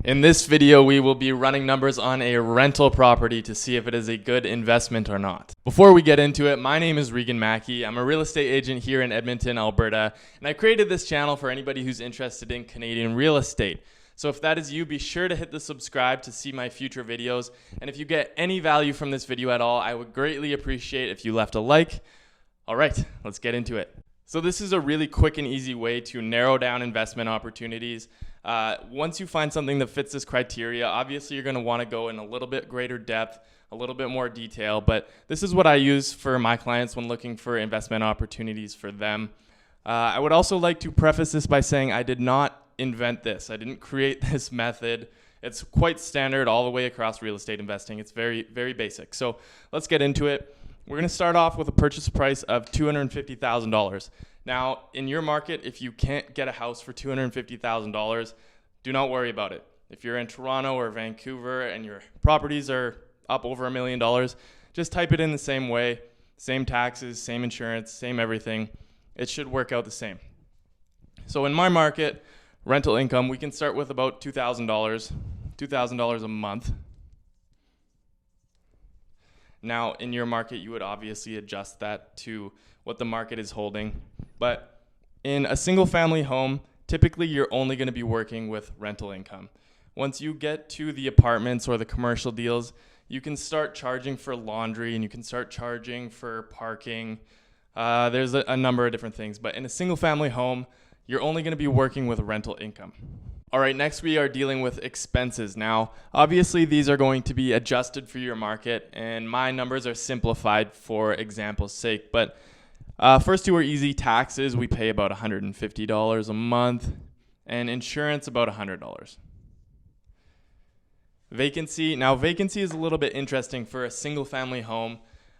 In this video, we will be running numbers on a rental property to see if it is a good investment or not. Before we get into it, my name is Regan Mackey. I'm a real estate agent here in Edmonton, Alberta, and I created this channel for anybody who's interested in Canadian real estate. So if that is you, be sure to hit the subscribe to see my future videos. And if you get any value from this video at all, I would greatly appreciate if you left a like. All right, let's get into it. So this is a really quick and easy way to narrow down investment opportunities. Once you find something that fits this criteria, obviously you're going to want to go in a little bit greater depth, a little bit more detail, but this is what I use for my clients when looking for investment opportunities for them. I would also like to preface this by saying I did not invent this. I didn't create this method. It's quite standard all the way across real estate investing. It's very, very basic. So let's get into it. We're going to start off with a purchase price of $250,000. Now, in your market, if you can't get a house for $250,000, do not worry about it. If you're in Toronto or Vancouver and your properties are up over $1 million, just type it in the same way, same taxes, same insurance, same everything. It should work out the same. So in my market, rental income, we can start with about $2,000 a month. Now, in your market, you would obviously adjust that to what the market is holding. But in a single family home, typically you're only going to be working with rental income. Once you get to the apartments or the commercial deals, you can start charging for laundry and you can start charging for parking. There's a number of different things. But in a single family home, you're only going to be working with rental income. All right, next we are dealing with expenses. Now, obviously these are going to be adjusted for your market, and my numbers are simplified for example's sake. But first two are easy. Taxes, we pay about $150 a month, and insurance about $100. Vacancy, now vacancy is a little bit interesting for a single family home.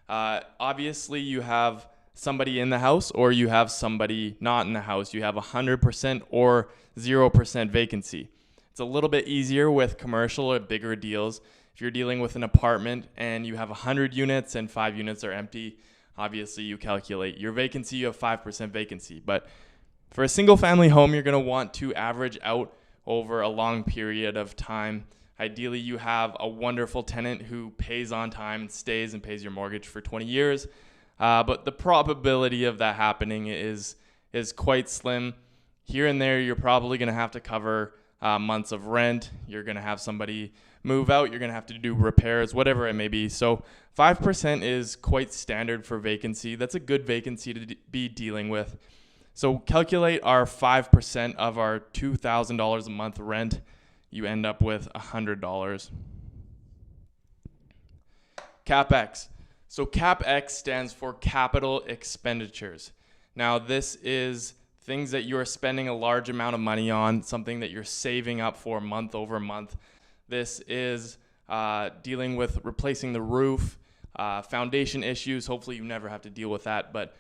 Obviously you have somebody in the house or you have somebody not in the house. You have 100% or 0% vacancy. It's a little bit easier with commercial or bigger deals. If you're dealing with an apartment and you have 100 units and 5 units are empty, obviously you calculate your vacancy, you have 5% vacancy. But for a single family home, you're going to want to average out over a long period of time. Ideally, you have a wonderful tenant who pays on time and stays and pays your mortgage for 20 years. But the probability of that happening is quite slim. Here and there, you're probably going to have to cover months of rent. You're going to have somebody move out. You're going to have to do repairs, whatever it may be. So 5% is quite standard for vacancy. That's a good vacancy to be dealing with. So calculate our 5% of our $2,000 a month rent. You end up with $100. CapEx. So CapEx stands for capital expenditures. Now this is things that you're spending a large amount of money on, something that you're saving up for month over month. This is dealing with replacing the roof, foundation issues. Hopefully you never have to deal with that, but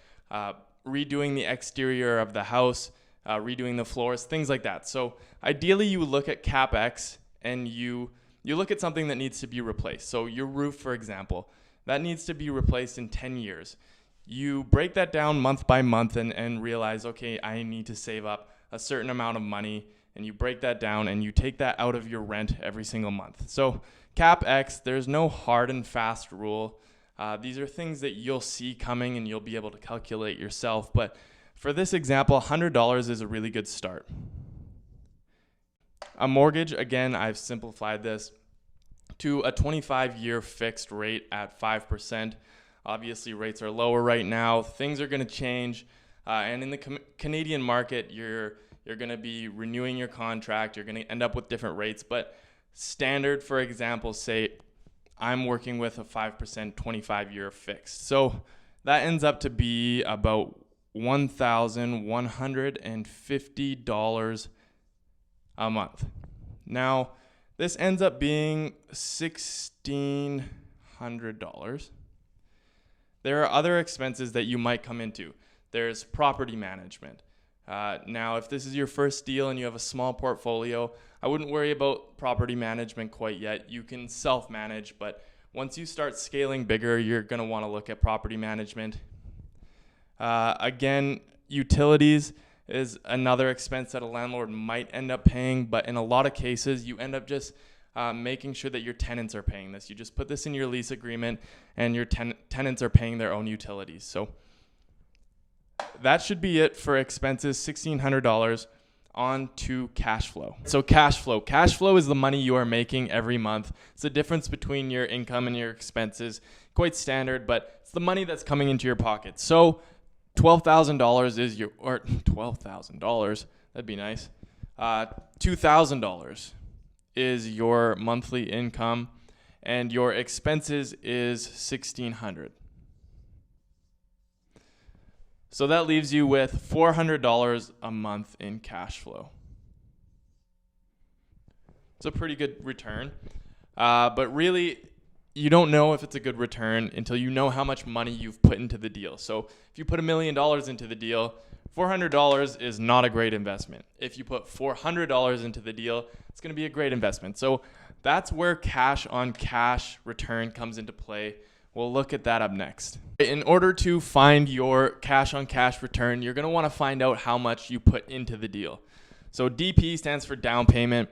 redoing the exterior of the house, redoing the floors, things like that. So ideally you look at CapEx and you look at something that needs to be replaced. So your roof, for example, that needs to be replaced in 10 years. You break that down month by month and realize, okay, I need to save up a certain amount of money, and you break that down and you take that out of your rent every single month. So CapEx, there's no hard and fast rule. These are things that you'll see coming and you'll be able to calculate yourself. But for this example, $100 is a really good start. A mortgage, again, I've simplified this to a 25-year fixed rate at 5%. Obviously, rates are lower right now. Things are going to change. And in the Canadian market, you're going to be renewing your contract. You're going to end up with different rates. But standard, for example, say I'm working with a 5% 25-year fixed. So that ends up to be about $1,150 a month. Now, this ends up being $1,600. There are other expenses that you might come into. There's property management. Now, if this is your first deal and you have a small portfolio, I wouldn't worry about property management quite yet. You can self-manage, but once you start scaling bigger, you're going to want to look at property management. Again, utilities. is another expense that a landlord might end up paying, but in a lot of cases, you end up just making sure that your tenants are paying this. You just put this in your lease agreement, and your tenants are paying their own utilities. So that should be it for expenses, $1,600. On to cash flow. So cash flow is the money you are making every month. It's the difference between your income and your expenses. Quite standard, but it's the money that's coming into your pocket. So $12,000 is your, or $12,000, that'd be nice. $2,000 is your monthly income, and your expenses is $1,600. So that leaves you with $400 a month in cash flow. It's a pretty good return, but really, you don't know if it's a good return until you know how much money you've put into the deal. So if you put $1 million into the deal, $400 is not a great investment. If you put $400 into the deal, it's going to be a great investment. So that's where cash on cash return comes into play. We'll look at that up next. In order to find your cash on cash return, you're going to want to find out how much you put into the deal. So DP stands for down payment.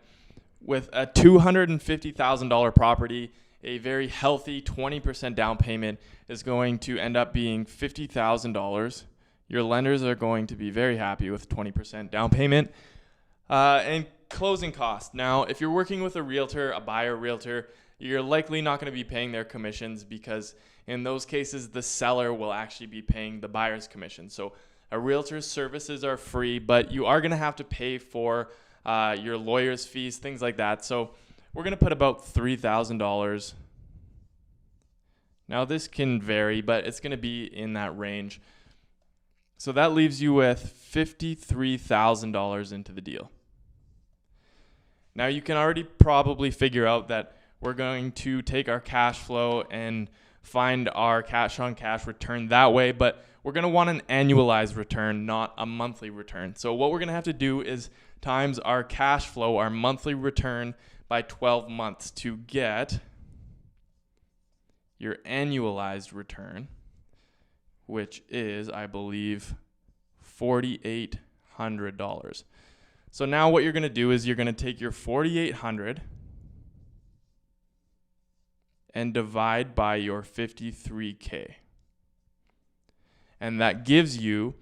With a $250,000 property, a very healthy 20% down payment is going to end up being $50,000. Your lenders are going to be very happy with 20% down payment. And closing costs. Now, if you're working with a realtor, a buyer realtor, you're likely not going to be paying their commissions, because in those cases, the seller will actually be paying the buyer's commission. So a realtor's services are free, but you are going to have to pay for your lawyer's fees, things like that. So we're going to put about $3,000. Now this can vary, but it's going to be in that range. So that leaves you with $53,000 into the deal. Now you can already probably figure out that we're going to take our cash flow and find our cash on cash return that way, but we're going to want an annualized return, not a monthly return. So what we're going to have to do is times our cash flow, our monthly return, by 12 months to get your annualized return, which is, I believe, $4,800. So now what you're going to do is you're going to take your $4,800 and divide by your $53K. And that gives you,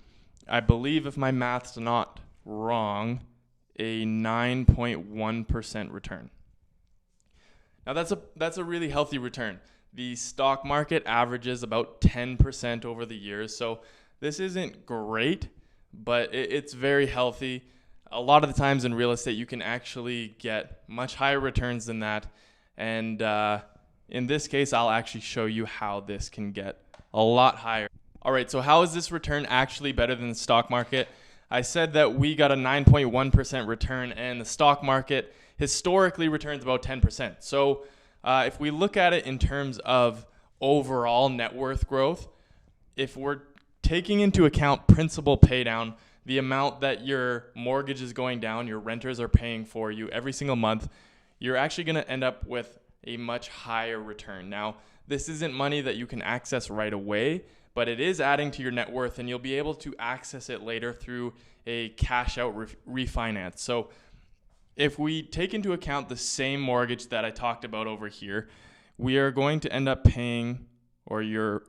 I believe if my math's not wrong, a 9.1% return. Now that's a really healthy return. The stock market averages about 10% over the years, so this isn't great, but it's very healthy. A lot of the times in real estate, you can actually get much higher returns than that, and in this case, I'll actually show you how this can get a lot higher. All right, so how is this return actually better than the stock market? I said that we got a 9.1% return, and the stock market historically returns about 10%. So if we look at it in terms of overall net worth growth, if we're taking into account principal pay down, the amount that your mortgage is going down, your renters are paying for you every single month, you're actually going to end up with a much higher return. Now, this isn't money that you can access right away, but it is adding to your net worth, and you'll be able to access it later through a cash out refinance. So if we take into account the same mortgage that I talked about over here, we are going to end up paying, or your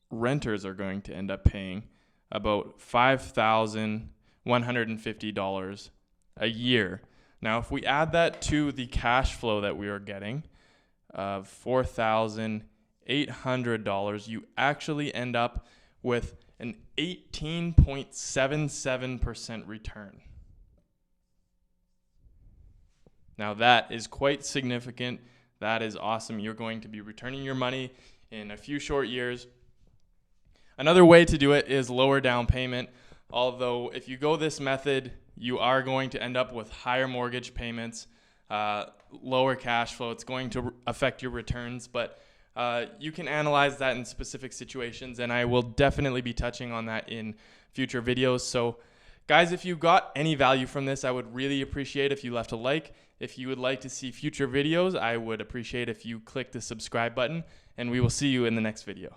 renters are going to end up paying, about $5,150 a year. Now, if we add that to the cash flow that we are getting of $4,800, you actually end up with an 18.77% return. Now, that is quite significant. That is awesome. You're going to be returning your money in a few short years. Another way to do it is lower down payment. Although if you go this method, you are going to end up with higher mortgage payments, lower cash flow. It's going to affect your returns, but you can analyze that in specific situations, and I will definitely be touching on that in future videos. So guys, if you got any value from this, I would really appreciate if you left a like. If you would like to see future videos, I would appreciate if you click the subscribe button, and we will see you in the next video.